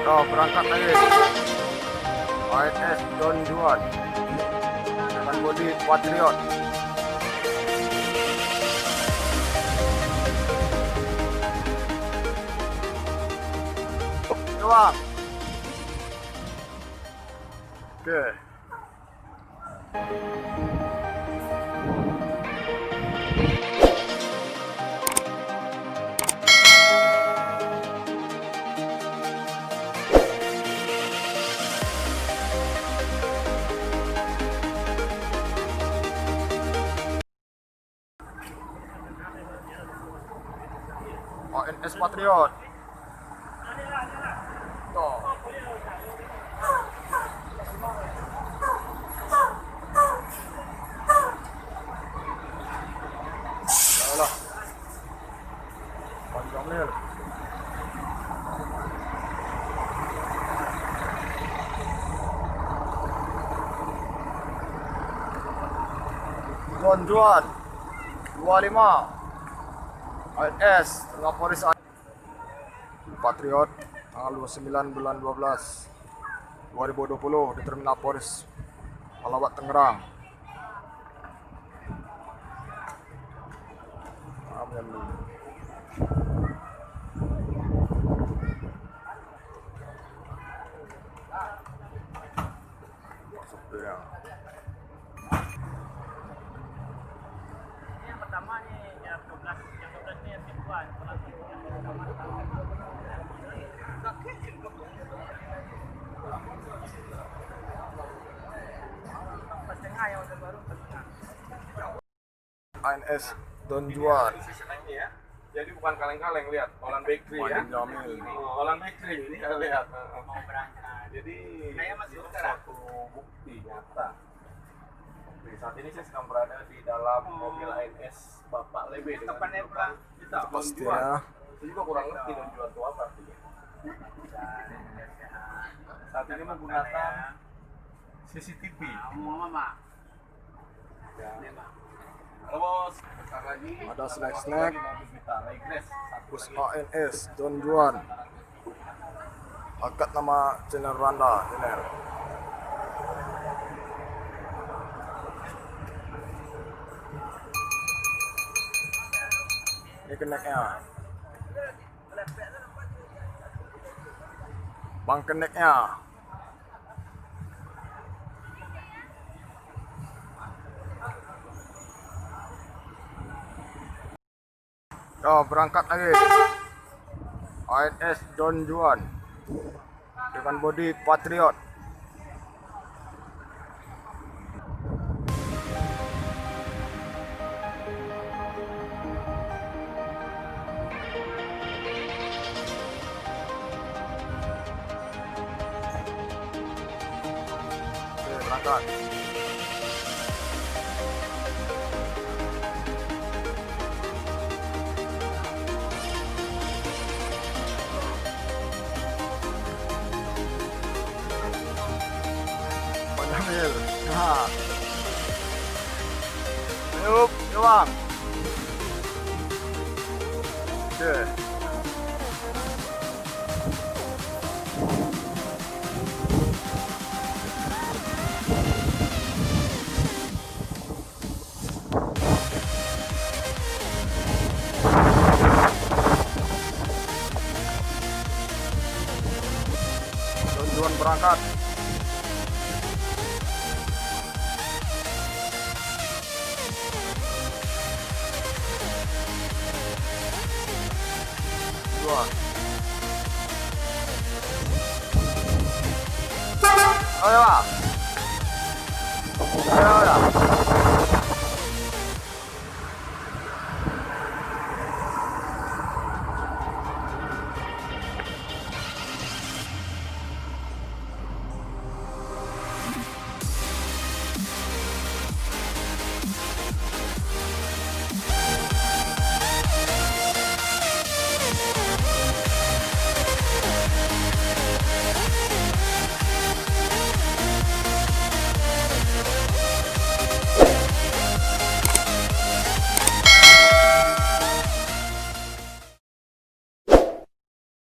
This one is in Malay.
Oh, berangkat lagi. ANS Don Juan dengan bodi Patriot. Bang. Okey. ANS Patriot. Tuh. Alah. Panjang ni. Don Juan 25 ANS Tengah Polis Patriot tanggal 29 bulan 12 2020 di Terminal Polis Malawat Tangerang. Yang pertama nih jam 12 nih yang tipuan. ANS Don Juan. Jadi bukan kaleng-kaleng, lihat Olan Bakery ya. Olan Bakery ini lihat. Mau berangkat. Jadi Saya masuk satu bukti nyata. Oke, saat ini saya sedang berada di dalam mobil ANS Bapak Lebe dengan Depannya julukan Pak. Don Pasti Juan. ya. Saya juga kurang ngerti Don Juan itu apa artinya. Saat ini menggunakan CCTV. Mama. Ya. Terus bentar lagi Ada snack-snack. mobil kita Legres satu Bus lagi. ANS Don Juan. Akad nama channel Randa channel. Ini keneknya. Bang keneknya. Oh, berangkat lagi. ANS Don Juan dengan bodi Patriot. Oke, berangkat. Panjangil. Nah. Yuk, Bang. Oke. Don Juan berangkat. Dua. Ayo, Pak. Ayo,